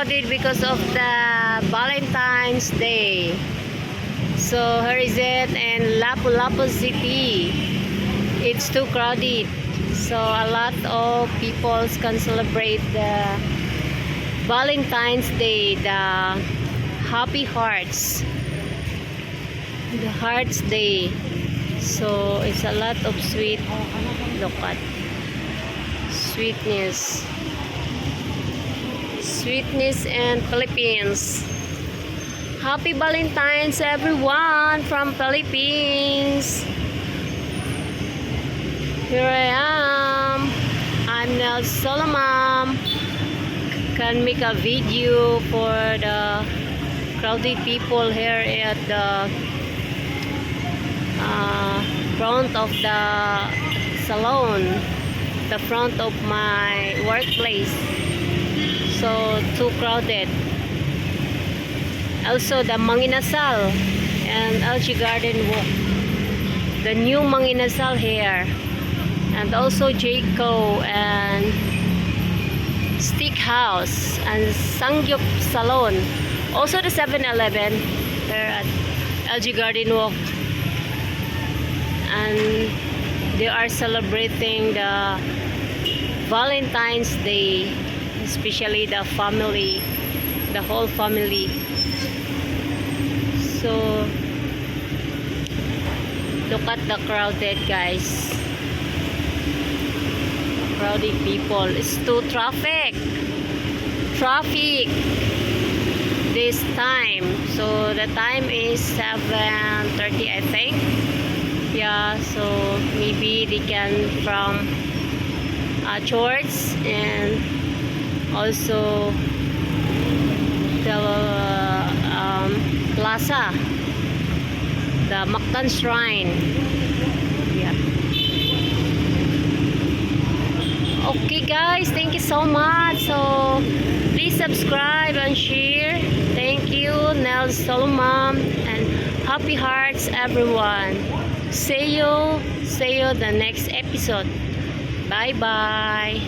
crowded because of the Valentine's Day. So here is it in Lapu-Lapu City. It's too crowded. So a lot of people can celebrate the Valentine's Day, the Happy Hearts. The Hearts Day. So it's a lot of sweet. Look at sweetness in Philippines. Happy Valentine's everyone from Philippines. Here I am. I'm Nel Solomon. Can make a video for the crowded people here at the front of the salon, the front of my workplace. So too crowded. Also the Manginasal and LG Garden Walk, the new Manginasal here, and also Jayco and Stick House and Sangyup Salon. Also the 7-Eleven there at LG Garden Walk. And they are celebrating the Valentine's Day, especially the family, the whole family. So look at the crowded, guys. Crowded people. It's too traffic this time. So the time is 7:30, I think. Yeah, so maybe they can from church and also the plaza, the Mactan Shrine. Yeah. Okay guys, thank you so much. So please subscribe and share. Thank you, Nel Solomon, and happy hearts everyone. See you the next episode. Bye bye.